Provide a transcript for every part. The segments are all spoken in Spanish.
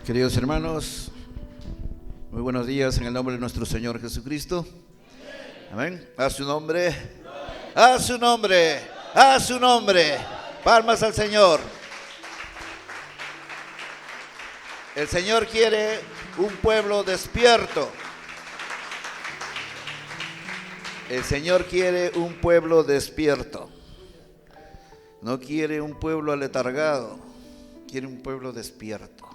Queridos hermanos, muy buenos días en el nombre de nuestro Señor Jesucristo. Amén. A su nombre, a su nombre, a su nombre. Palmas al Señor. El Señor quiere un pueblo despierto. El Señor quiere un pueblo despierto. No quiere un pueblo aletargado, quiere un pueblo despierto.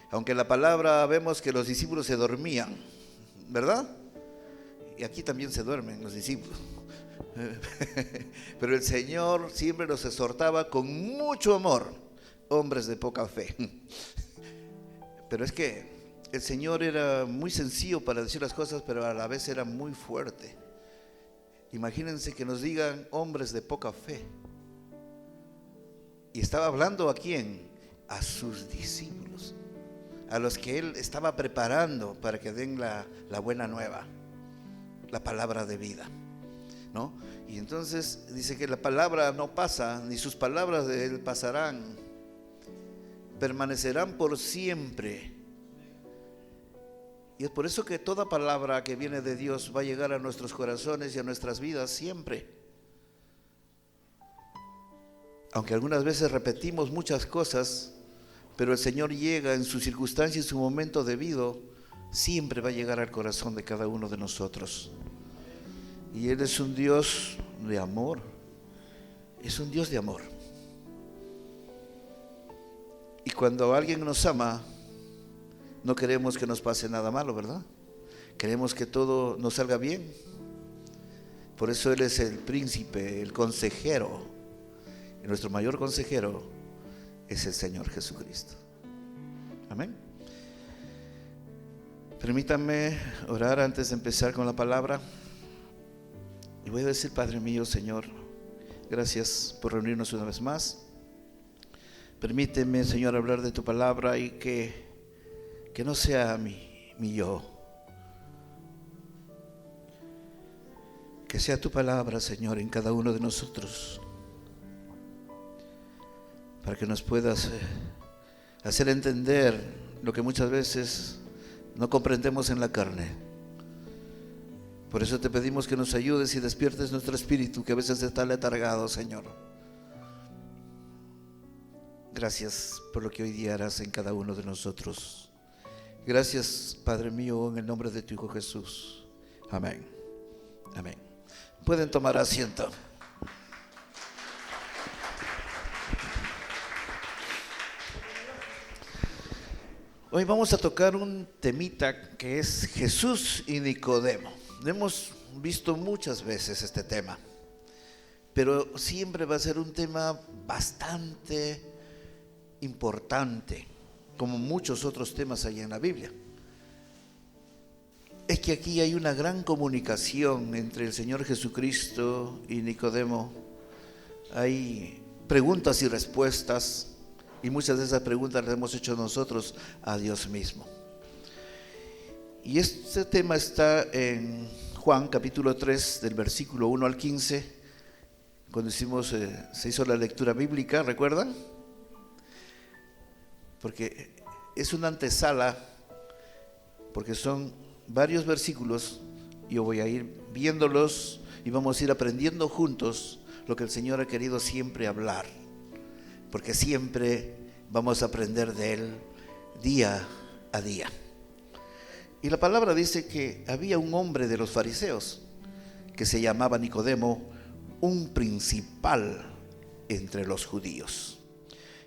Aunque en la palabra vemos que los discípulos se dormían, ¿verdad? Y aquí también se duermen los discípulos. Pero el Señor siempre los exhortaba con mucho amor, hombres de poca fe. Pero es que el Señor era muy sencillo para decir las cosas, pero a la vez era muy fuerte. Imagínense que nos digan hombres de poca fe. Y estaba hablando ¿a quién? A sus discípulos, a los que Él estaba preparando para que den la buena nueva, la palabra de vida, ¿no? Y entonces dice que la palabra no pasa, ni sus palabras de Él pasarán, permanecerán por siempre. Y es por eso que toda palabra que viene de Dios va a llegar a nuestros corazones y a nuestras vidas siempre. Aunque algunas veces repetimos muchas cosas, pero el Señor llega en su circunstancia y en su momento debido, siempre va a llegar al corazón de cada uno de nosotros. Y Él es un Dios de amor, es un Dios de amor. Y cuando alguien nos ama, no queremos que nos pase nada malo, ¿verdad? Queremos que todo nos salga bien. Por eso Él es el príncipe, el consejero. Y nuestro mayor consejero es el Señor Jesucristo. Amén. Permítanme orar antes de empezar con la palabra. Y voy a decir: Padre mío, Señor, gracias por reunirnos una vez más. Permíteme, Señor, hablar de tu palabra y que no sea mi yo, que sea tu palabra, Señor, en cada uno de nosotros, para que nos puedas hacer entender lo que muchas veces no comprendemos en la carne. Por eso te pedimos que nos ayudes y despiertes nuestro espíritu, que a veces está letargado, Señor. Gracias por lo que hoy día harás en cada uno de nosotros. Gracias, Padre mío, en el nombre de tu Hijo Jesús. Amén. Amén. Pueden tomar asiento. Hoy vamos a tocar un temita que es Jesús y Nicodemo. Hemos visto muchas veces este tema, pero siempre va a ser un tema bastante importante, como muchos otros temas hay en la Biblia. Es que aquí hay una gran comunicación entre el Señor Jesucristo y Nicodemo. Hay preguntas y respuestas, y muchas de esas preguntas las hemos hecho nosotros a Dios mismo. Y este tema está en Juan capítulo 3, del versículo 1 al 15, cuando se hizo la lectura bíblica, ¿recuerdan? Porque es una antesala, porque son varios versículos. Yo voy a ir viéndolos y vamos a ir aprendiendo juntos lo que el Señor ha querido siempre hablar, porque siempre vamos a aprender de Él día a día. Y la palabra dice que había un hombre de los fariseos que se llamaba Nicodemo, un principal entre los judíos.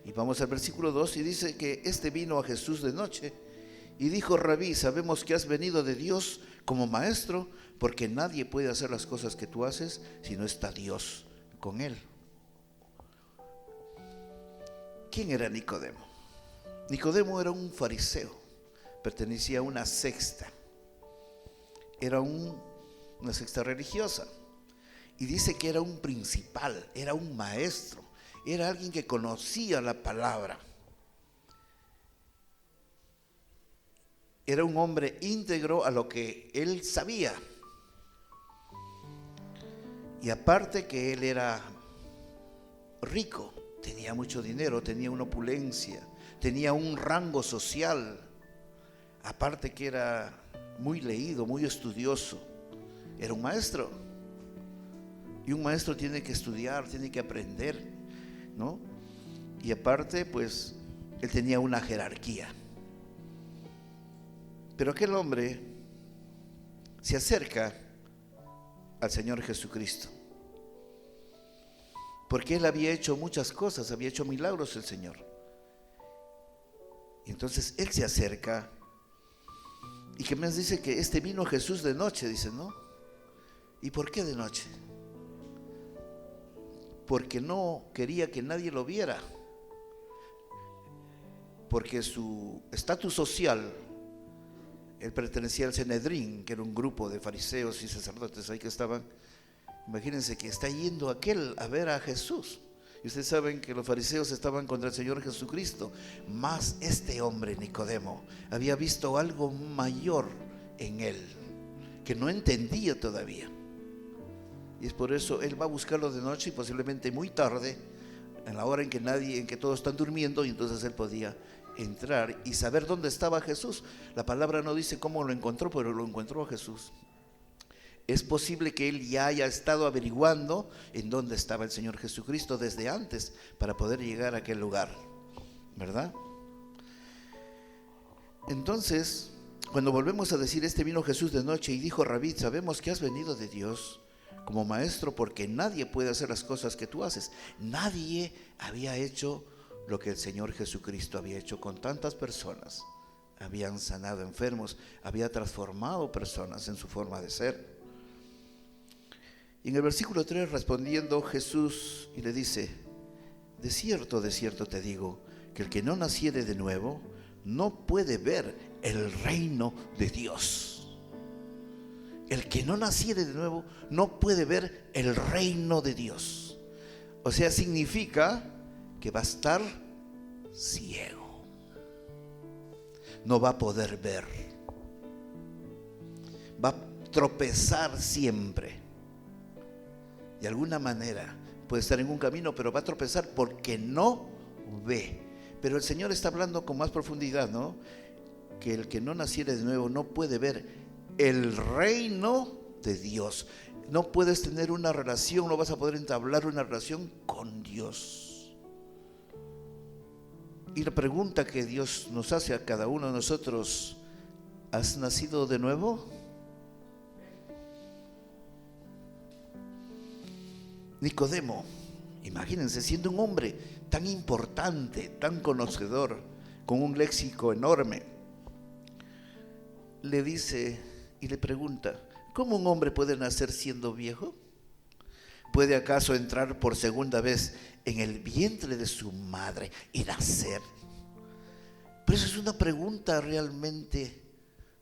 Y vamos al versículo 2 y dice que este vino a Jesús de noche y dijo: Rabí, sabemos que has venido de Dios como maestro, porque nadie puede hacer las cosas que tú haces si no está Dios con él. ¿Quién era Nicodemo? Nicodemo era un fariseo, pertenecía a una secta, era una secta religiosa, y dice que era un principal, era un maestro, era alguien que conocía la palabra, era un hombre íntegro a lo que él sabía, y aparte que él era rico, tenía mucho dinero, tenía una opulencia, tenía un rango social, aparte que era muy leído, muy estudioso, era un maestro. Y un maestro tiene que estudiar, tiene que aprender, ¿no? Y aparte, pues, él tenía una jerarquía. Pero aquel hombre se acerca al Señor Jesucristo, porque él había hecho muchas cosas, había hecho milagros el Señor. Y entonces él se acerca, y que más dice que vino Jesús de noche, dice, ¿no? ¿Y por qué de noche? Porque no quería que nadie lo viera, porque su estatus social, él pertenecía al Sanedrín, que era un grupo de fariseos y sacerdotes ahí que estaban. Imagínense que está yendo aquel a ver a Jesús. Y ustedes saben que los fariseos estaban contra el Señor Jesucristo. Mas este hombre, Nicodemo, había visto algo mayor en él, que no entendía todavía. Y es por eso él va a buscarlo de noche y posiblemente muy tarde, en la hora en que todos están durmiendo, y entonces él podía entrar y saber dónde estaba Jesús. La palabra no dice cómo lo encontró, pero lo encontró a Jesús. Es posible que él ya haya estado averiguando en dónde estaba el Señor Jesucristo desde antes para poder llegar a aquel lugar, ¿verdad? Entonces, cuando volvemos a decir, vino Jesús de noche y dijo: Rabí, sabemos que has venido de Dios como maestro, porque nadie puede hacer las cosas que tú haces. Nadie había hecho lo que el Señor Jesucristo había hecho con tantas personas. Habían sanado enfermos, había transformado personas en su forma de ser. Y en el versículo 3, respondiendo Jesús y le dice: de cierto te digo, que el que no naciere de nuevo no puede ver el reino de Dios. El que no naciere de nuevo no puede ver el reino de Dios. O sea, significa que va a estar ciego, no va a poder ver, va a tropezar siempre. De alguna manera puede estar en un camino, pero va a tropezar porque no ve. Pero el Señor está hablando con más profundidad, ¿no? Que el que no naciere de nuevo no puede ver el reino de Dios. No puedes tener una relación, no vas a poder entablar una relación con Dios. Y la pregunta que Dios nos hace a cada uno de nosotros: ¿has nacido de nuevo? Nicodemo, imagínense, siendo un hombre tan importante, tan conocedor, con un léxico enorme, le dice y le pregunta: ¿cómo un hombre puede nacer siendo viejo? ¿Puede acaso entrar por segunda vez en el vientre de su madre y nacer? Pero eso es una pregunta realmente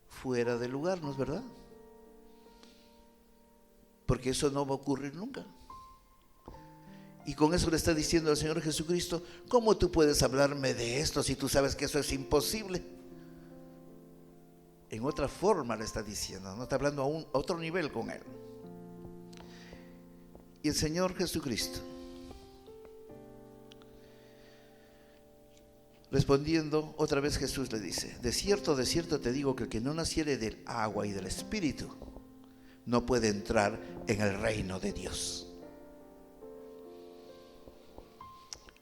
fuera de lugar, ¿no es verdad? Porque eso no va a ocurrir nunca. Y con eso le está diciendo al Señor Jesucristo: ¿cómo tú puedes hablarme de esto si tú sabes que eso es imposible? En otra forma le está diciendo, no está hablando a otro nivel con él. Y el Señor Jesucristo, respondiendo otra vez, Jesús le dice: de cierto te digo que el que no naciere del agua y del Espíritu no puede entrar en el reino de Dios.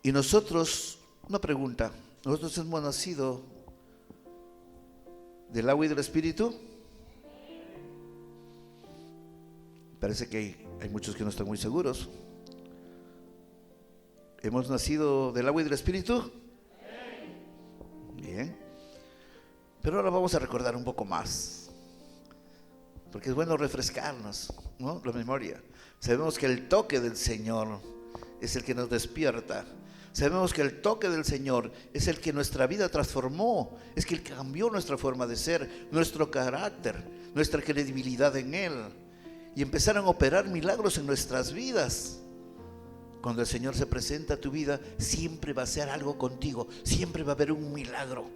Y nosotros, una pregunta: ¿nosotros hemos nacido del agua y del Espíritu? Parece que hay muchos que no están muy seguros. ¿Hemos nacido del agua y del Espíritu? Bien. Pero ahora vamos a recordar un poco más, porque es bueno refrescarnos, ¿no?, la memoria. Sabemos que el toque del Señor es el que nos despierta. Sabemos que el toque del Señor es el que nuestra vida transformó, es el que cambió nuestra forma de ser, nuestro carácter, nuestra credibilidad en Él. Y empezaron a operar milagros en nuestras vidas. Cuando el Señor se presenta a tu vida, siempre va a hacer algo contigo, siempre va a haber un milagro.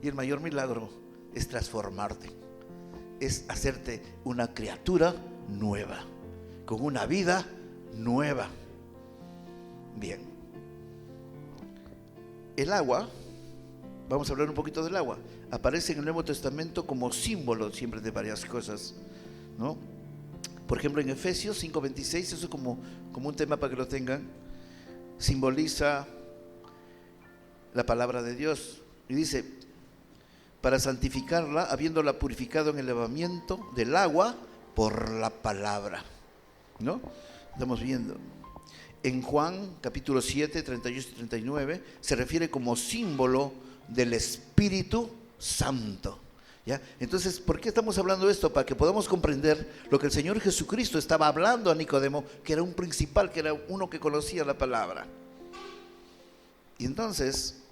Y el mayor milagro es transformarte, es hacerte una criatura nueva, con una vida nueva. Bien. el agua, vamos a hablar un poquito del agua, aparece en el Nuevo Testamento como símbolo siempre de varias cosas, ¿no? Por ejemplo, en Efesios 5:26, eso es como un tema para que lo tengan, simboliza la palabra de Dios. Y dice, para santificarla, habiéndola purificado en el lavamiento del agua por la palabra, ¿no? Estamos viendo. En Juan capítulo 7, 38 y 39, se refiere como símbolo del Espíritu Santo. ¿Ya? Entonces, ¿por qué estamos hablando de esto? Para que podamos comprender lo que el Señor Jesucristo estaba hablando a Nicodemo, que era un principal, que era uno que conocía la palabra. Y entonces,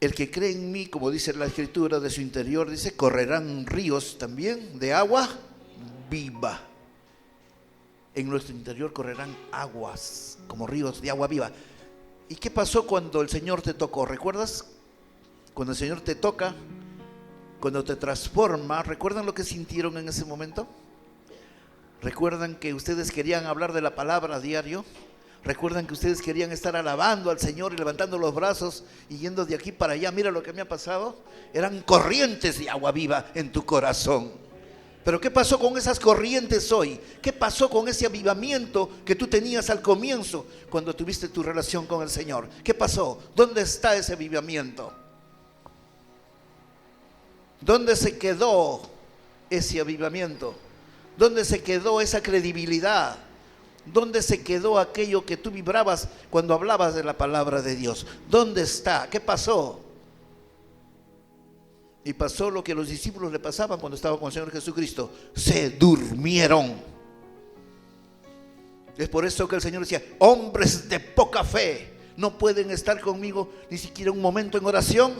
el que cree en mí, como dice la Escritura, de su interior, dice, correrán ríos también de agua viva. En nuestro interior correrán aguas, como ríos de agua viva. ¿Y qué pasó cuando el Señor te tocó? ¿Recuerdas? Cuando el Señor te toca, cuando te transforma, ¿recuerdan lo que sintieron en ese momento? ¿Recuerdan que ustedes querían hablar de la palabra a diario? ¿Recuerdan que ustedes querían estar alabando al Señor y levantando los brazos y yendo de aquí para allá? Mira lo que me ha pasado. Eran corrientes de agua viva en tu corazón. Pero ¿qué pasó con esas corrientes hoy? ¿Qué pasó con ese avivamiento que tú tenías al comienzo cuando tuviste tu relación con el Señor? ¿Qué pasó? ¿Dónde está ese avivamiento? ¿Dónde se quedó ese avivamiento? ¿Dónde se quedó esa credibilidad? ¿Dónde se quedó aquello que tú vibrabas cuando hablabas de la palabra de Dios? ¿Dónde está? ¿Qué pasó? Y pasó lo que a los discípulos le pasaban cuando estaban con el Señor Jesucristo. Se durmieron. Es por eso que el Señor decía, hombres de poca fe, no pueden estar conmigo ni siquiera un momento en oración.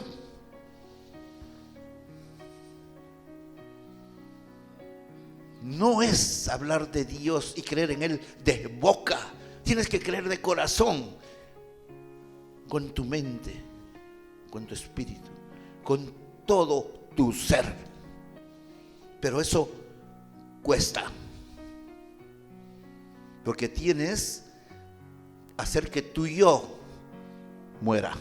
No es hablar de Dios y creer en Él de boca. Tienes que creer de corazón, con tu mente, con tu espíritu, con todo tu ser. Pero eso cuesta, porque tienes que hacer que tu yo muera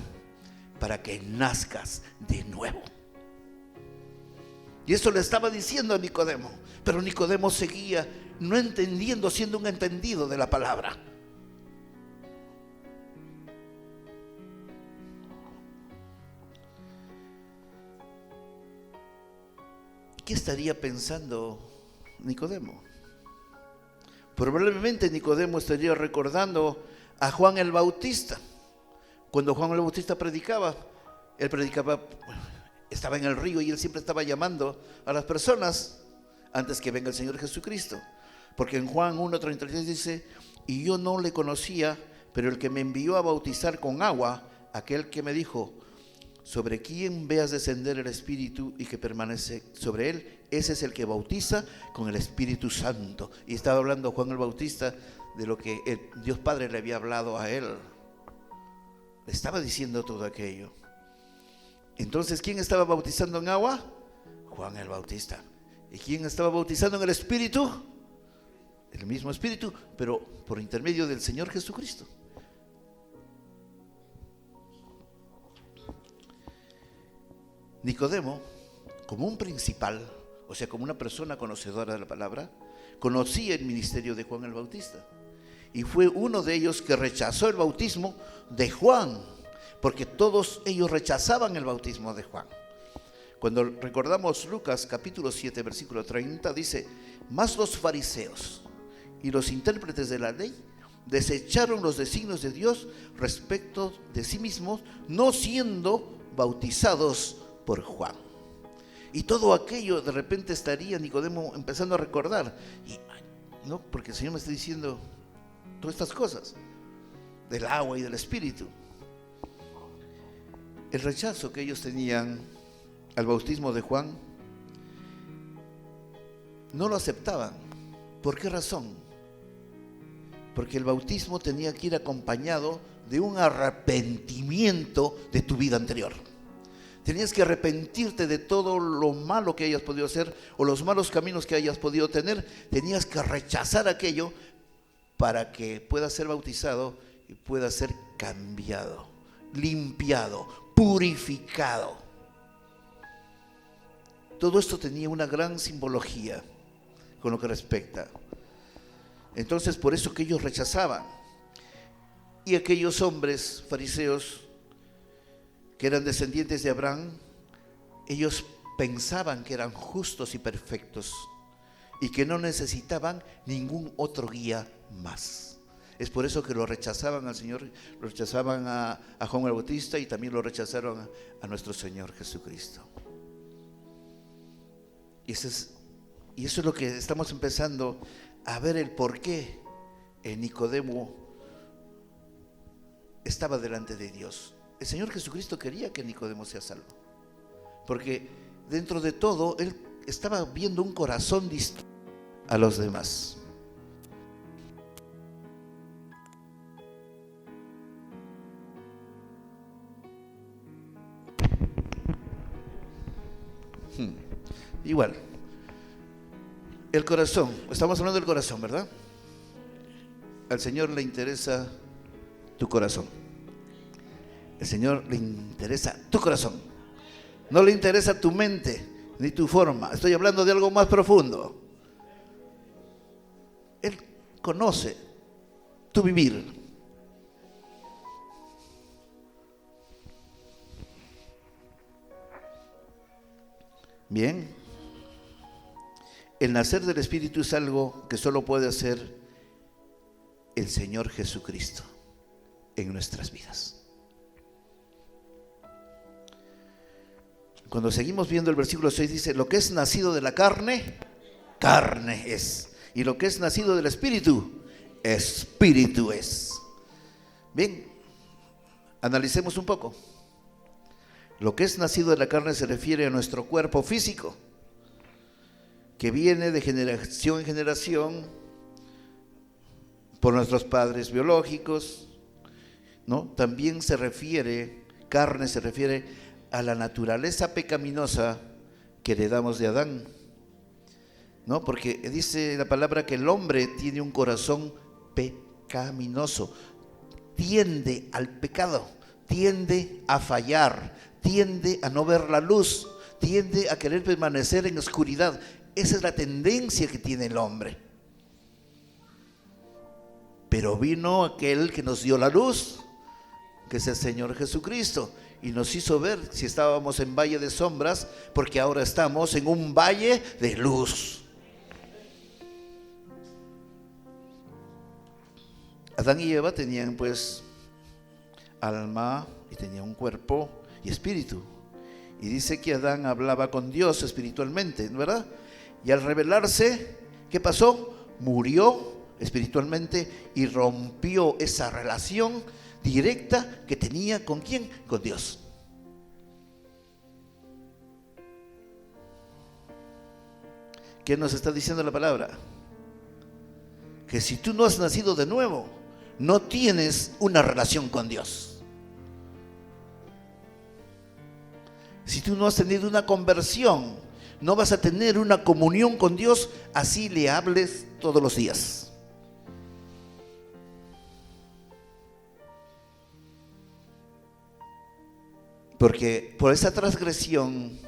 para que nazcas de nuevo. Y eso le estaba diciendo a Nicodemo, pero Nicodemo seguía no entendiendo, siendo un entendido de la palabra. ¿Qué estaría pensando Nicodemo? Probablemente Nicodemo estaría recordando a Juan el Bautista. Cuando Juan el Bautista predicaba, él predicaba, estaba en el río y él siempre estaba llamando a las personas antes que venga el Señor Jesucristo. Porque en Juan 1:33 dice, y yo no le conocía, pero el que me envió a bautizar con agua, aquel que me dijo, sobre quien veas descender el Espíritu y que permanece sobre él, ese es el que bautiza con el Espíritu Santo. Y estaba hablando Juan el Bautista de lo que Dios Padre le había hablado a él. Le estaba diciendo todo aquello. Entonces, ¿quién estaba bautizando en agua? Juan el Bautista. ¿Y quién estaba bautizando en el Espíritu? El mismo Espíritu, pero por intermedio del Señor Jesucristo. Nicodemo, como un principal, o sea, como una persona conocedora de la palabra, conocía el ministerio de Juan el Bautista. Y fue uno de ellos que rechazó el bautismo de Juan, porque todos ellos rechazaban el bautismo de Juan. Cuando recordamos Lucas capítulo 7, versículo 30, dice, mas los fariseos y los intérpretes de la ley desecharon los designios de Dios respecto de sí mismos, no siendo bautizados por Juan. Y todo aquello de repente estaría Nicodemo empezando a recordar, y, no, porque el Señor me está diciendo todas estas cosas del agua y del Espíritu. El rechazo que ellos tenían al bautismo de Juan no lo aceptaban. ¿Por qué razón? Porque el bautismo tenía que ir acompañado de un arrepentimiento de tu vida anterior. Tenías que arrepentirte de todo lo malo que hayas podido hacer o los malos caminos que hayas podido tener. Tenías que rechazar aquello para que puedas ser bautizado y pueda ser cambiado, limpiado, purificado. Todo esto tenía una gran simbología con lo que respecta. Entonces, por eso que ellos rechazaban. Y aquellos hombres fariseos que eran descendientes de Abraham, ellos pensaban que eran justos y perfectos y que no necesitaban ningún otro guía más. Es por eso que lo rechazaban al Señor, lo rechazaban a Juan el Bautista, y también lo rechazaron a nuestro Señor Jesucristo. Y eso es lo que estamos empezando a ver, el por qué Nicodemo estaba delante de Dios. El Señor Jesucristo quería que Nicodemo sea salvo, porque dentro de todo él estaba viendo un corazón distinto a los demás. Igual, el corazón, estamos hablando del corazón, ¿verdad? Al Señor le interesa tu corazón. El Señor le interesa tu corazón. No le interesa tu mente ni tu forma. Estoy hablando de algo más profundo. Él conoce tu vivir. Bien. El nacer del Espíritu es algo que solo puede hacer el Señor Jesucristo en nuestras vidas. Cuando seguimos viendo el versículo 6 dice: lo que es nacido de la carne, carne es. Y lo que es nacido del Espíritu, Espíritu es. Bien, analicemos un poco. Lo que es nacido de la carne se refiere a nuestro cuerpo físico, que viene de generación en generación por nuestros padres biológicos, ¿no? También se refiere, carne se refiere a la naturaleza pecaminosa que heredamos de Adán, ¿no? Porque dice la palabra que el hombre tiene un corazón pecaminoso, tiende al pecado, tiende a fallar, tiende a no ver la luz, tiende a querer permanecer en oscuridad. Esa es la tendencia que tiene el hombre. Pero vino aquel que nos dio la luz, que es el Señor Jesucristo, y nos hizo ver si estábamos en valle de sombras, porque ahora estamos en un valle de luz. Adán y Eva tenían pues alma y tenían un cuerpo y espíritu. Y dice que Adán hablaba con Dios espiritualmente, ¿verdad? Y al rebelarse, ¿qué pasó? Murió espiritualmente y rompió esa relación directa que tenía ¿con quién? Con Dios. ¿Qué nos está diciendo la palabra? Que si tú no has nacido de nuevo, no tienes una relación con Dios. Si tú no has tenido una conversión, no vas a tener una comunión con Dios, así le hables todos los días. Porque por esa transgresión,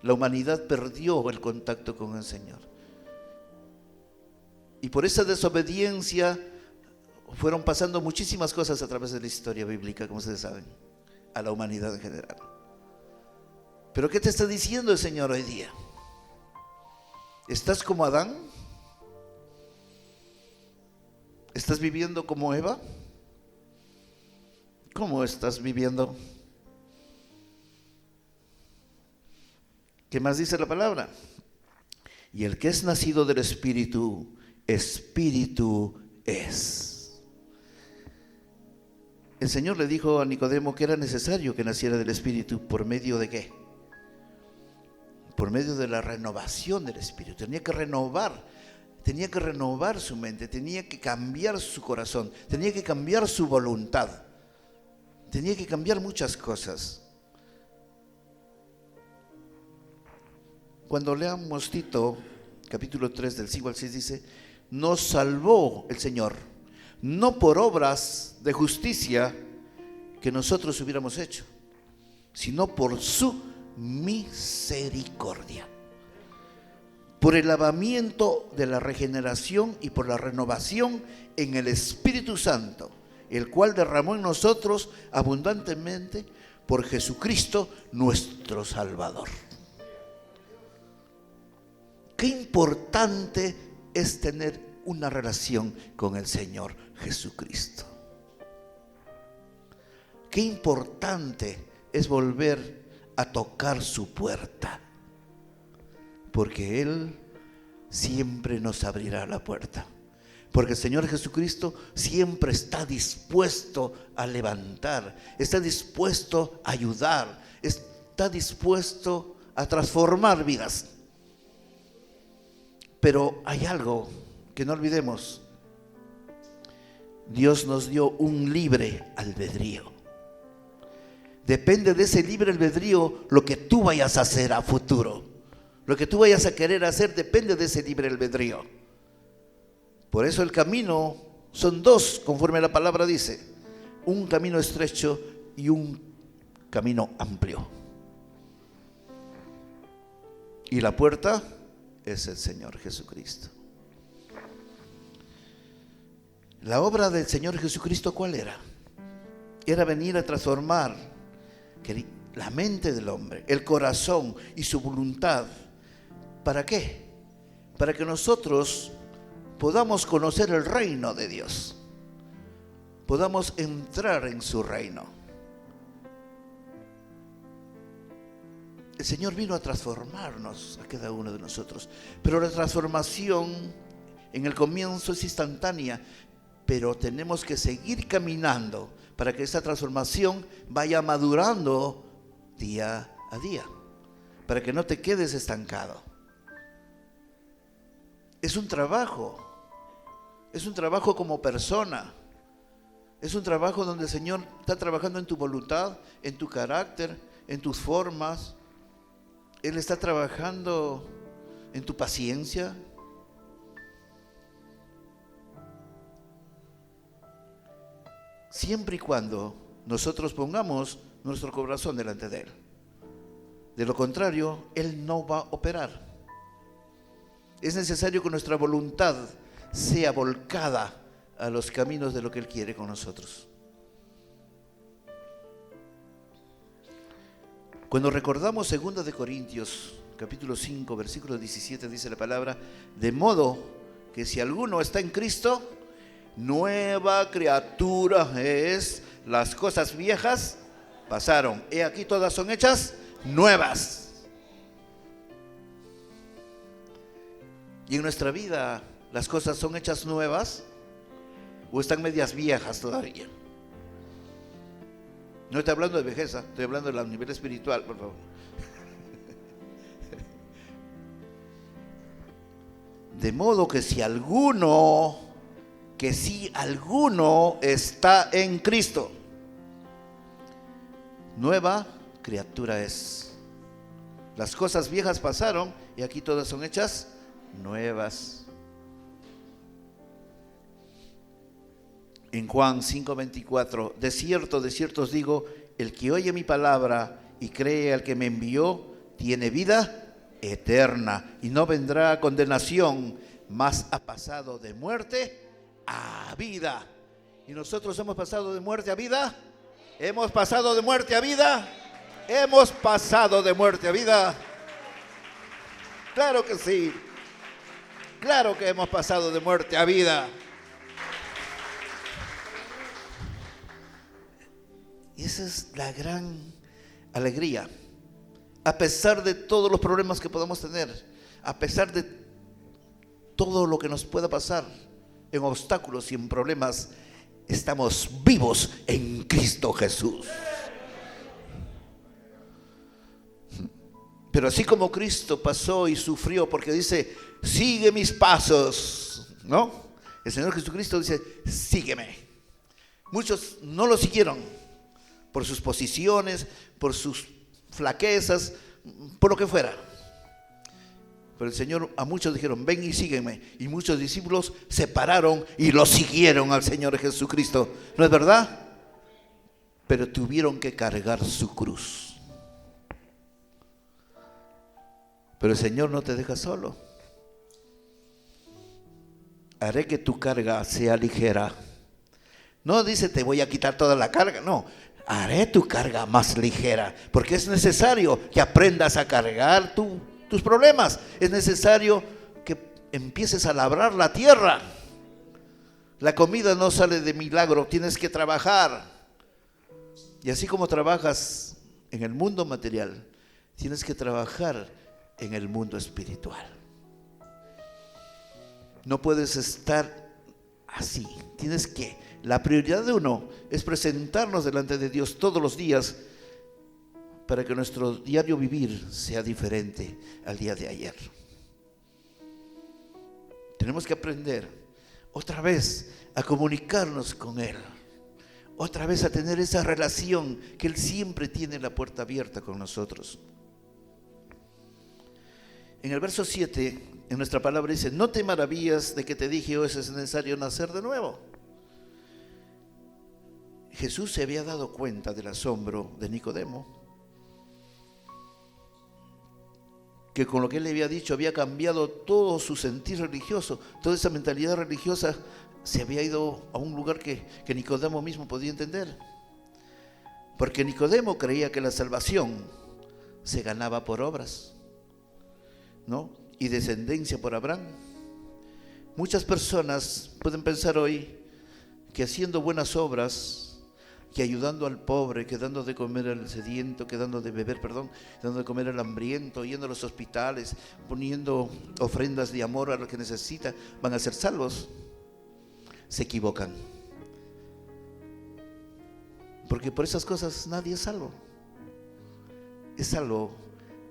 la humanidad perdió el contacto con el Señor. Y por esa desobediencia fueron pasando muchísimas cosas a través de la historia bíblica, como ustedes saben, a la humanidad en general. Pero ¿qué te está diciendo el Señor hoy día? ¿Estás como Adán? ¿Estás viviendo como Eva? ¿Cómo estás viviendo? ¿Qué más dice la palabra? Y el que es nacido del Espíritu, Espíritu es. El Señor le dijo a Nicodemo que era necesario que naciera del Espíritu. ¿Por medio de qué? Por medio de la renovación del Espíritu. Tenía que renovar su mente, tenía que cambiar su corazón, tenía que cambiar su voluntad, tenía que cambiar muchas cosas. Cuando leamos Tito, capítulo 3, del 5 al 6, dice: nos salvó el Señor, no por obras de justicia que nosotros hubiéramos hecho, sino por su misericordia, por el lavamiento de la regeneración y por la renovación en el Espíritu Santo, el cual derramó en nosotros abundantemente por Jesucristo nuestro Salvador. Qué importante es tener una relación con el Señor Jesucristo. Qué importante es volver a tocar su puerta, porque Él siempre nos abrirá la puerta. Porque el Señor Jesucristo siempre está dispuesto a levantar, está dispuesto a ayudar, está dispuesto a transformar vidas. Pero hay algo que no olvidemos. Dios nos dio un libre albedrío. Depende de ese libre albedrío lo que tú vayas a hacer a futuro. Lo que tú vayas a querer hacer depende de ese libre albedrío. Por eso el camino son dos, conforme la palabra dice. Un camino estrecho y un camino amplio. Y la puerta es el Señor Jesucristo. La obra del Señor Jesucristo, ¿cuál era? Era venir a transformar la mente del hombre, el corazón y su voluntad. ¿Para qué? Para que nosotros podamos conocer el reino de Dios, podamos entrar en su reino. El Señor vino a transformarnos a cada uno de nosotros, pero la transformación en el comienzo es instantánea, pero tenemos que seguir caminando para que esa transformación vaya madurando día a día, para que no te quedes estancado. Es un trabajo como persona, es un trabajo donde el Señor está trabajando en tu voluntad, en tu carácter, en tus formas. Él está trabajando en tu paciencia. Siempre y cuando nosotros pongamos nuestro corazón delante de Él. De lo contrario, Él no va a operar. Es necesario que nuestra voluntad sea volcada a los caminos de lo que Él quiere con nosotros. Cuando recordamos 2 de Corintios, capítulo 5, versículo 17, dice la palabra: de modo que si alguno está en Cristo, nueva criatura es, las cosas viejas pasaron, he aquí todas son hechas nuevas. Y en nuestra vida, ¿las cosas son hechas nuevas o están medias viejas todavía? No estoy hablando de vejez, estoy hablando del nivel espiritual, por favor. De modo que si alguno está en Cristo, nueva criatura es. Las cosas viejas pasaron y aquí todas son hechas nuevas. En Juan 5:24, de cierto os digo, el que oye mi palabra y cree al que me envió, tiene vida eterna y no vendrá a condenación, mas ha pasado de muerte a vida. ¿Y nosotros hemos pasado de muerte a vida? ¿Hemos pasado de muerte a vida? ¿Hemos pasado de muerte a vida? Claro que sí. Claro que hemos pasado de muerte a vida. Y esa es la gran alegría. A pesar de todos los problemas que podamos tener, a pesar de todo lo que nos pueda pasar, en obstáculos y en problemas, estamos vivos en Cristo Jesús. Pero así como Cristo pasó y sufrió, porque dice, sigue mis pasos, ¿no? El Señor Jesucristo dice, sígueme. Muchos no lo siguieron por sus posiciones, por sus flaquezas, por lo que fuera. Pero el Señor, a muchos dijeron, ven y sígueme. Y muchos discípulos se pararon y lo siguieron al Señor Jesucristo. ¿No es verdad? Pero tuvieron que cargar su cruz. Pero el Señor no te deja solo. Haré que tu carga sea ligera. No dice te voy a quitar toda la carga, no. Haré tu carga más ligera, porque es necesario que aprendas a cargar tus problemas. Es necesario que empieces a labrar la tierra. La comida no sale de milagro, tienes que trabajar. Y así como trabajas en el mundo material, tienes que trabajar en el mundo espiritual. No puedes estar así. Tienes que, la prioridad de uno es presentarnos delante de Dios todos los días para que nuestro diario vivir sea diferente al día de ayer. Tenemos que aprender otra vez a comunicarnos con Él, otra vez a tener esa relación que Él siempre tiene la puerta abierta con nosotros. En el verso 7, en nuestra palabra dice, no te maravillas de que te dije, hoy es necesario nacer de nuevo. Jesús se había dado cuenta del asombro de Nicodemo, que con lo que él le había dicho había cambiado todo su sentir religioso, toda esa mentalidad religiosa se había ido a un lugar que Nicodemo mismo podía entender. Porque Nicodemo creía que la salvación se ganaba por obras, ¿no? Y descendencia por Abraham. Muchas personas pueden pensar hoy que haciendo buenas obras, que ayudando al pobre, que dando de comer al sediento, que dando de beber, dando de comer al hambriento, yendo a los hospitales, poniendo ofrendas de amor a los que necesita, van a ser salvos. Se equivocan. Porque por esas cosas nadie es salvo. Es salvo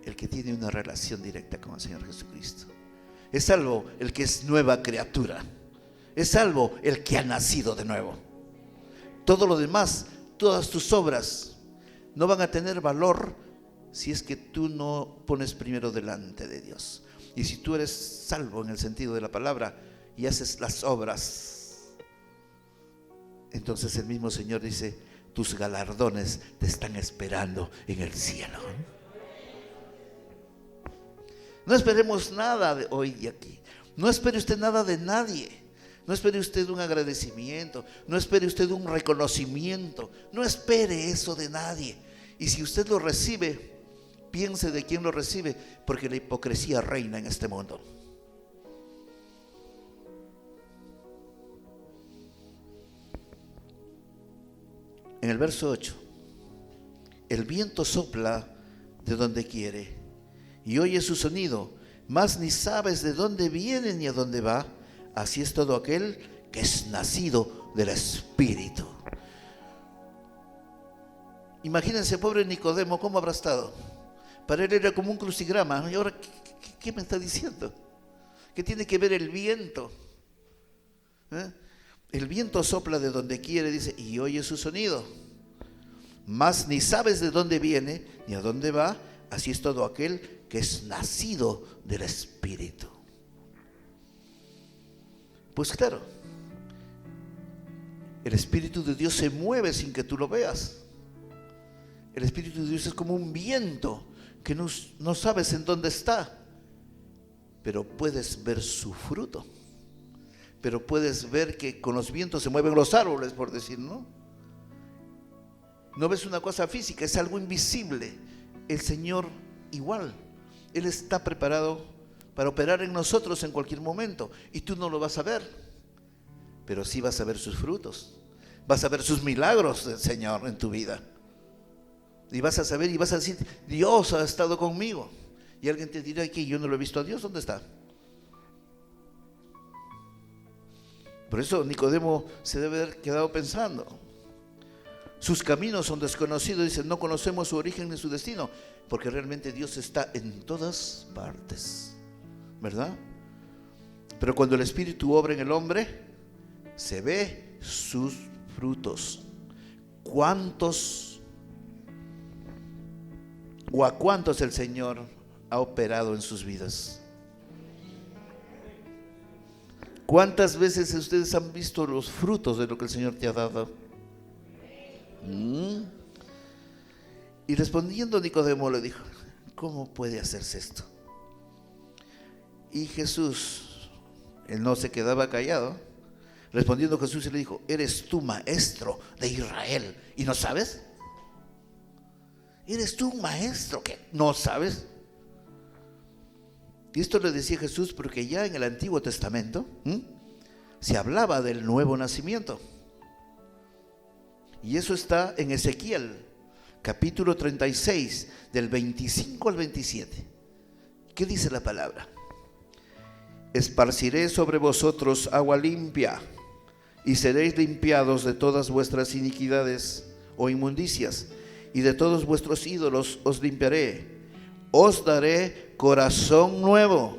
el que tiene una relación directa con el Señor Jesucristo. Es salvo el que es nueva criatura. Es salvo el que ha nacido de nuevo. Todo lo demás, todas tus obras no van a tener valor si es que tú no pones primero delante de Dios. Y si tú eres salvo en el sentido de la palabra y haces las obras, entonces el mismo Señor dice, tus galardones te están esperando en el cielo. No esperemos nada de hoy de aquí. No espere usted nada de nadie. No espere usted un agradecimiento. No espere usted un reconocimiento. No espere eso de nadie. Y si usted lo recibe, piense de quién lo recibe, porque la hipocresía reina en este mundo. En el verso 8, el viento sopla de donde quiere y oye su sonido, mas ni sabes de dónde viene ni a dónde va. Así es todo aquel que es nacido del Espíritu. Imagínense, pobre Nicodemo, ¿cómo habrá estado? Para él era como un crucigrama. ¿Y ahora qué me está diciendo? ¿Qué tiene que ver el viento? El viento sopla de donde quiere, dice, y oye su sonido. Mas ni sabes de dónde viene ni a dónde va. Así es todo aquel que es nacido del Espíritu. Pues claro, el Espíritu de Dios se mueve sin que tú lo veas. El Espíritu de Dios es como un viento que no sabes en dónde está, pero puedes ver su fruto. Pero puedes ver que con los vientos se mueven los árboles, por decir, ¿no? No ves una cosa física, es algo invisible. El Señor igual, Él está preparado para operar en nosotros en cualquier momento, y tú no lo vas a ver, pero sí vas a ver sus frutos, vas a ver sus milagros del Señor en tu vida, y vas a saber y vas a decir, Dios ha estado conmigo. Y alguien te dirá, que yo no lo he visto a Dios, ¿dónde está? Por eso Nicodemo se debe haber quedado pensando. Sus caminos son desconocidos, dice, no conocemos su origen ni su destino, porque realmente Dios está en todas partes, ¿verdad? Pero cuando el Espíritu obra en el hombre, se ve sus frutos. ¿Cuántos o a cuántos el Señor ha operado en sus vidas? ¿Cuántas veces ustedes han visto los frutos de lo que el Señor te ha dado? Y respondiendo Nicodemo le dijo: ¿cómo puede hacerse esto? Y Jesús, él no se quedaba callado. Respondiendo Jesús le dijo: ¿eres tú maestro de Israel y no sabes? ¿Eres tú un maestro que no sabes? Y esto le decía Jesús porque ya en el Antiguo Testamento se hablaba del nuevo nacimiento. Y eso está en Ezequiel, capítulo 36, del 25 al 27. ¿Qué dice la palabra? Esparciré sobre vosotros agua limpia, y seréis limpiados de todas vuestras iniquidades o inmundicias, y de todos vuestros ídolos os limpiaré. Os daré corazón nuevo,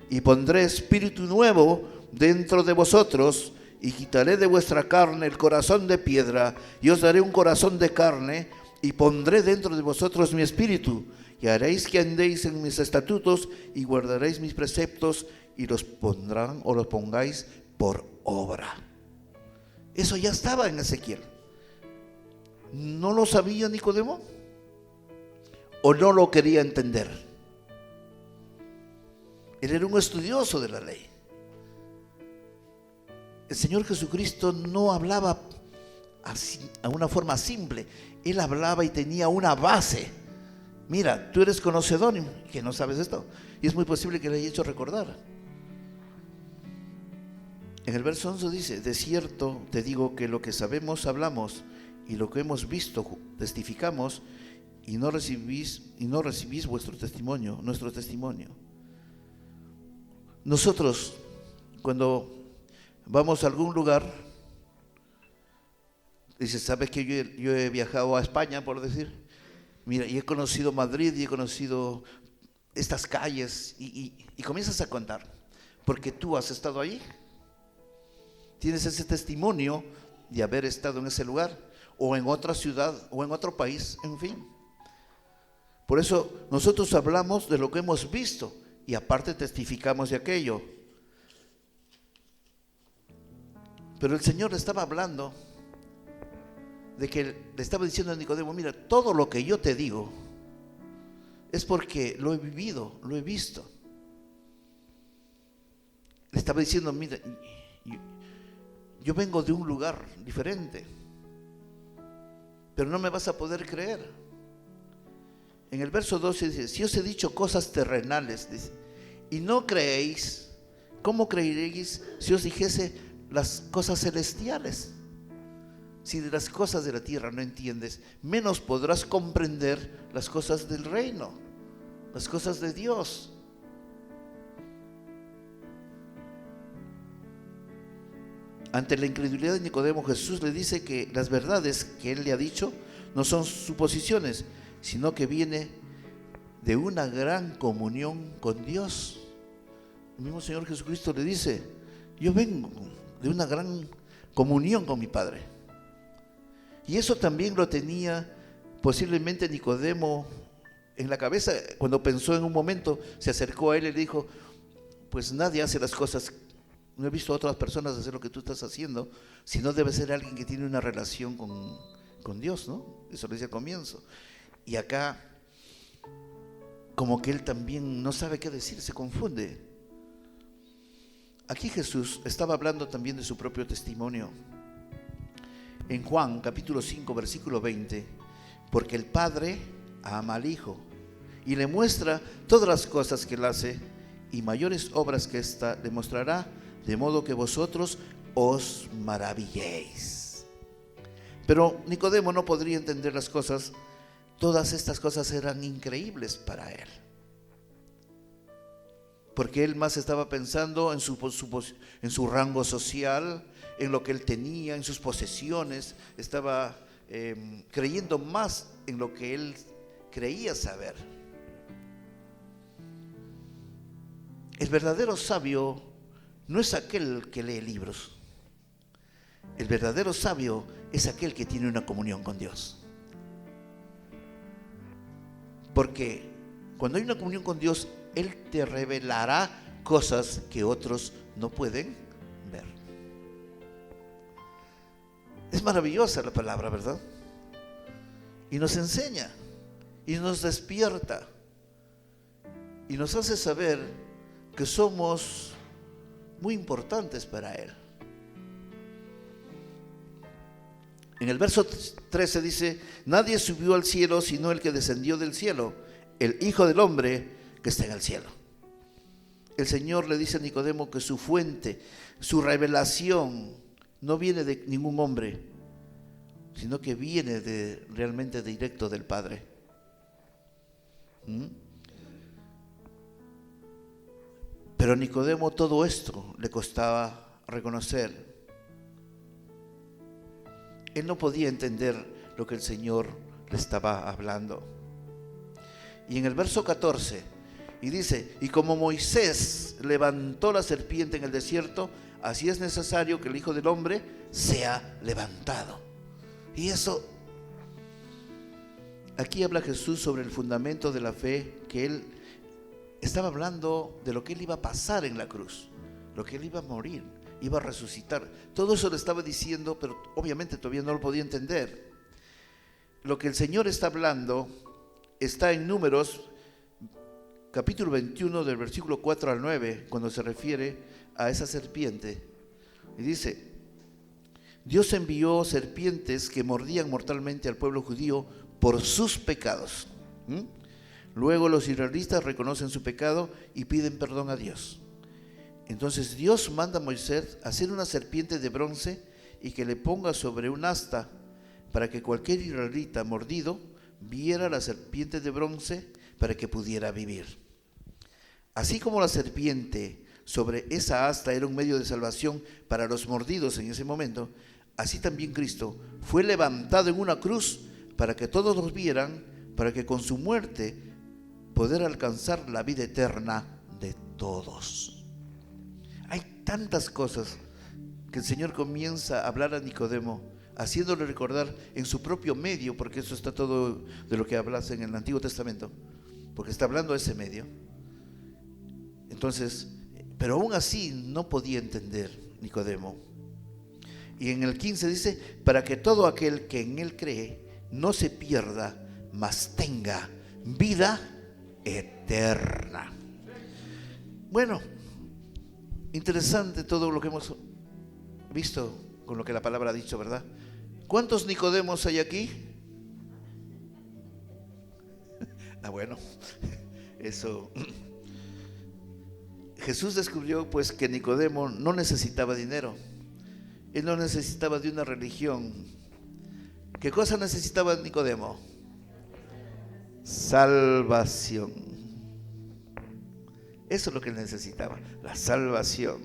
y pondré espíritu nuevo dentro de vosotros, y quitaré de vuestra carne el corazón de piedra, y os daré un corazón de carne, y pondré dentro de vosotros mi espíritu, y haréis que andéis en mis estatutos, y guardaréis mis preceptos, y los pondrán o los pongáis por obra. Eso ya estaba en Ezequiel. ¿No lo sabía Nicodemo? ¿O no lo quería entender? Él era un estudioso de la ley. El Señor Jesucristo no hablaba así, a una forma simple. Él hablaba y tenía una base. Mira, tú eres conocedor y que no sabes esto. Y es muy posible que le haya hecho recordar. En el verso 11 dice: de cierto te digo que lo que sabemos hablamos, y lo que hemos visto testificamos, y no recibís vuestro testimonio, nuestro testimonio. Nosotros, cuando vamos a algún lugar, dice: ¿sabes que yo he viajado a España, por decir? Mira, y he conocido Madrid, y he conocido estas calles, y comienzas a contar, porque tú has estado allí. Tienes ese testimonio de haber estado en ese lugar, o en otra ciudad, o en otro país, en fin. Por eso nosotros hablamos de lo que hemos visto, y aparte testificamos de aquello. Pero el Señor estaba hablando de que le estaba diciendo a Nicodemo: mira, todo lo que yo te digo es porque lo he vivido, lo he visto. Le estaba diciendo: mira, yo vengo de un lugar diferente, pero no me vas a poder creer. En el verso 12 dice: si os he dicho cosas terrenales, dice, y no creéis, ¿cómo creeréis si os dijese las cosas celestiales? Si de las cosas de la tierra no entiendes, menos podrás comprender las cosas del reino, las cosas de Dios. Ante la incredulidad de Nicodemo, Jesús le dice que las verdades que él le ha dicho no son suposiciones, sino que viene de una gran comunión con Dios. El mismo Señor Jesucristo le dice: yo vengo de una gran comunión con mi Padre. Y eso también lo tenía posiblemente Nicodemo en la cabeza cuando pensó en un momento, se acercó a él y le dijo: pues nadie hace las cosas, no he visto a otras personas hacer lo que tú estás haciendo, si no debe ser alguien que tiene una relación con Dios, ¿no? Eso lo dice al comienzo. Y acá, como que él también no sabe qué decir, se confunde. Aquí Jesús estaba hablando también de su propio testimonio. En Juan capítulo 5 versículo 20, porque el Padre ama al Hijo y le muestra todas las cosas que él hace, y mayores obras que ésta le mostrará, de modo que vosotros os maravilléis. Pero Nicodemo no podría entender las cosas. Todas estas cosas eran increíbles para él, porque él más estaba pensando en su rango social, en lo que él tenía, en sus posesiones. Estaba creyendo más en lo que él creía saber. El verdadero sabio no es aquel que lee libros. El verdadero sabio es aquel que tiene una comunión con Dios. Porque cuando hay una comunión con Dios, Él te revelará cosas que otros no pueden maravillosa la palabra, ¿verdad? Y nos enseña, y nos despierta, y nos hace saber que somos muy importantes para Él. En el verso 13 dice: nadie subió al cielo sino el que descendió del cielo, el Hijo del Hombre que está en el cielo. El Señor le dice a Nicodemo que su fuente, su revelación, no viene de ningún hombre, sino que viene realmente directo del Padre. Pero a Nicodemo todo esto le costaba reconocer. Él no podía entender lo que el Señor le estaba hablando. Y en el verso 14, y dice: y como Moisés levantó la serpiente en el desierto, así es necesario que el Hijo del Hombre sea levantado. Y eso, aquí habla Jesús sobre el fundamento de la fe, que Él estaba hablando de lo que Él iba a pasar en la cruz, lo que Él iba a morir, iba a resucitar. Todo eso le estaba diciendo, pero obviamente todavía no lo podía entender. Lo que el Señor está hablando está en Números capítulo 21 del versículo 4 al 9, cuando se refiere a esa serpiente. Y dice: Dios envió serpientes que mordían mortalmente al pueblo judío por sus pecados. Luego los israelitas reconocen su pecado y piden perdón a Dios. Entonces Dios manda a Moisés a hacer una serpiente de bronce y que le ponga sobre un asta, para que cualquier israelita mordido viera la serpiente de bronce para que pudiera vivir. Así como la serpiente sobre esa asta era un medio de salvación para los mordidos en ese momento, así también Cristo fue levantado en una cruz para que todos los vieran, para que con su muerte poder alcanzar la vida eterna de todos. Hay tantas cosas que el Señor comienza a hablar a Nicodemo, haciéndole recordar en su propio medio, porque eso está todo de lo que hablas en el Antiguo Testamento, porque está hablando de ese medio. Entonces, pero aún así no podía entender Nicodemo. Y en el 15 dice: para que todo aquel que en Él cree no se pierda, mas tenga vida eterna. Bueno, interesante todo lo que hemos visto con lo que la palabra ha dicho, ¿verdad? ¿Cuántos Nicodemos hay aquí? Bueno, eso. Jesús descubrió pues que Nicodemo no necesitaba dinero. Él no necesitaba de una religión. ¿Qué cosa necesitaba Nicodemo? Salvación. Eso es lo que él necesitaba, la salvación.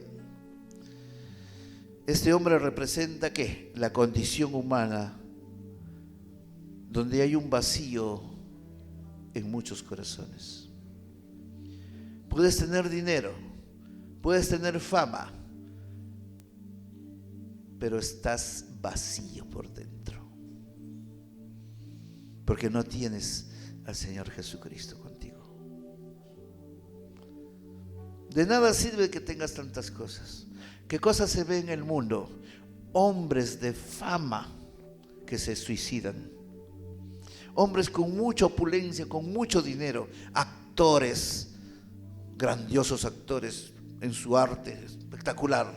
Este hombre representa ¿qué? La condición humana, donde hay un vacío en muchos corazones. Puedes tener dinero, puedes tener fama, pero estás vacío por dentro, porque no tienes al Señor Jesucristo contigo. De nada sirve que tengas tantas cosas. ¿Qué cosas se ve en el mundo? Hombres de fama que se suicidan, hombres con mucha opulencia, con mucho dinero, actores, grandiosos actores en su arte espectacular,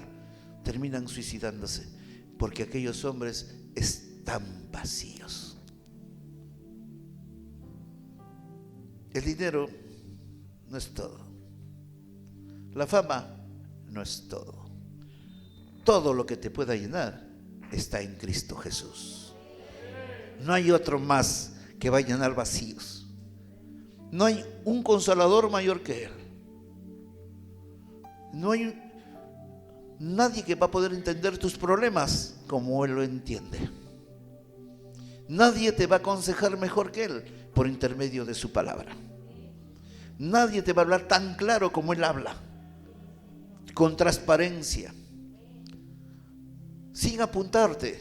terminan suicidándose porque aquellos hombres están vacíos. El dinero no es todo, la fama no es todo. Todo lo que te pueda llenar está en Cristo Jesús. No hay otro más que va a llenar vacíos. No hay un consolador mayor que Él. No hay nadie que va a poder entender tus problemas como Él lo entiende. Nadie te va a aconsejar mejor que Él por intermedio de su palabra. Nadie te va a hablar tan claro como Él habla, con transparencia, sin apuntarte,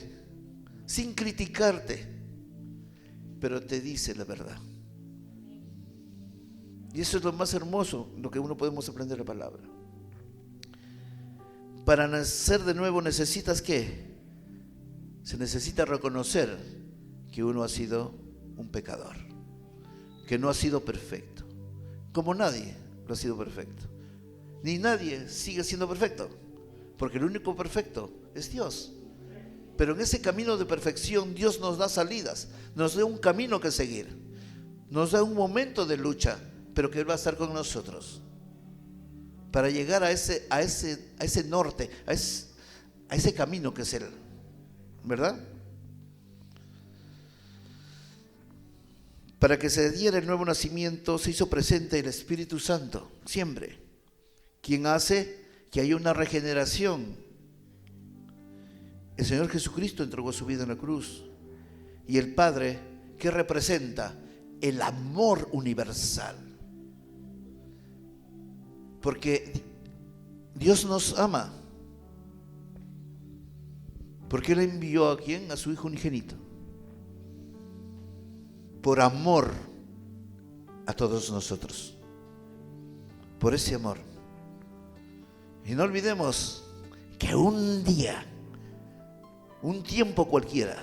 sin criticarte, pero te dice la verdad. Y eso es lo más hermoso, lo que uno podemos aprender de la palabra. Para nacer de nuevo necesitas ¿qué? se necesita reconocer que uno ha sido un pecador, que no ha sido perfecto, como nadie lo ha sido perfecto, ni nadie sigue siendo perfecto, porque el único perfecto es Dios. Pero en ese camino de perfección Dios nos da salidas, nos da un camino que seguir, nos da un momento de lucha, pero que Él va a estar con nosotros para llegar a ese norte, a ese camino que es Él, ¿verdad? Para que se diera el nuevo nacimiento se hizo presente el Espíritu Santo, siempre, quien hace que haya una regeneración. El Señor Jesucristo entregó su vida en la cruz, y el Padre, que representa el amor universal, porque Dios nos ama, porque Él envió ¿a quién? A su Hijo unigénito, por amor a todos nosotros, por ese amor. Y no olvidemos que un día, un tiempo cualquiera,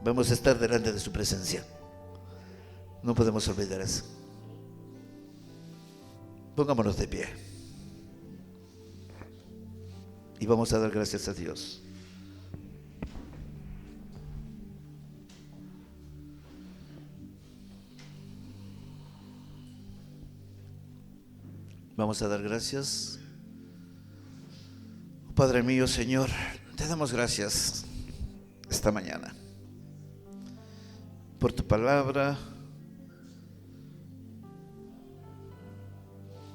vamos a estar delante de su presencia. No podemos olvidar eso. Pongámonos de pie y vamos a dar gracias a Dios. Vamos a dar gracias. Padre mío, Señor, te damos gracias esta mañana por tu palabra.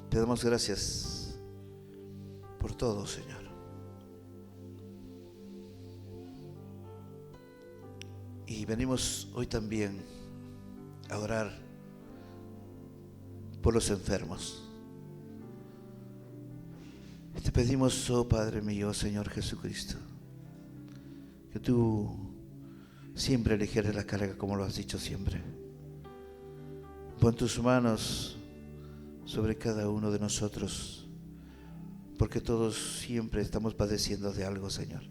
Te damos gracias por todo, Señor. Y venimos hoy también a orar por los enfermos. Te pedimos, oh Padre mío, Señor Jesucristo, que tú siempre aligeres la carga como lo has dicho siempre. Pon tus manos sobre cada uno de nosotros, porque todos siempre estamos padeciendo de algo, Señor,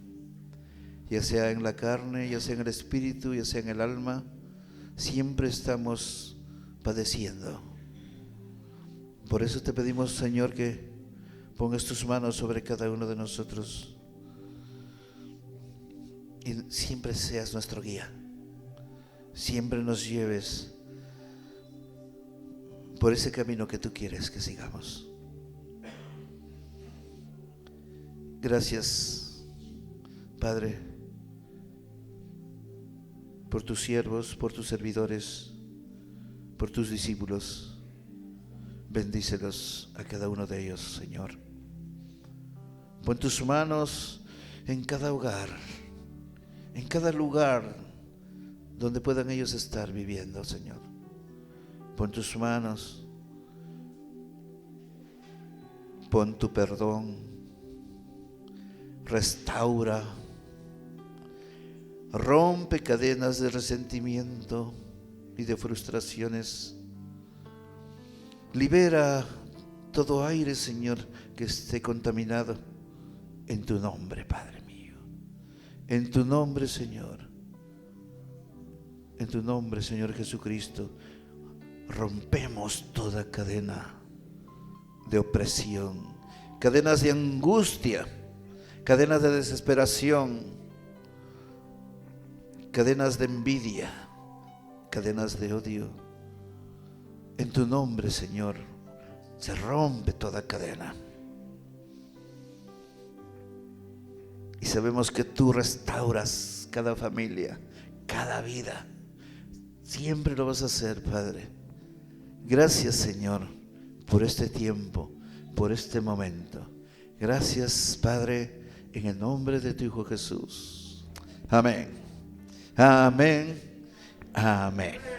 ya sea en la carne, ya sea en el espíritu, ya sea en el alma, siempre estamos padeciendo. Por eso te pedimos, Señor, que pongas tus manos sobre cada uno de nosotros y siempre seas nuestro guía, siempre nos lleves por ese camino que tú quieres que sigamos. Gracias, Padre, por tus siervos, por tus servidores, por tus discípulos. Bendícelos a cada uno de ellos, Señor. Pon tus manos en cada hogar, en cada lugar donde puedan ellos estar viviendo, Señor. Pon tus manos, pon tu perdón, restaura, rompe cadenas de resentimiento y de frustraciones. Libera todo aire, Señor, que esté contaminado en tu nombre, Padre mío. En tu nombre, Señor. En tu nombre, Señor Jesucristo, rompemos toda cadena de opresión, cadenas de angustia, cadenas de desesperación, cadenas de envidia, cadenas de odio. En tu nombre, Señor, se rompe toda cadena. Y sabemos que tú restauras cada familia, cada vida. Siempre lo vas a hacer, Padre. Gracias, Señor, por este tiempo, por este momento. Gracias, Padre, en el nombre de tu Hijo Jesús. Amén. Amén. Amén.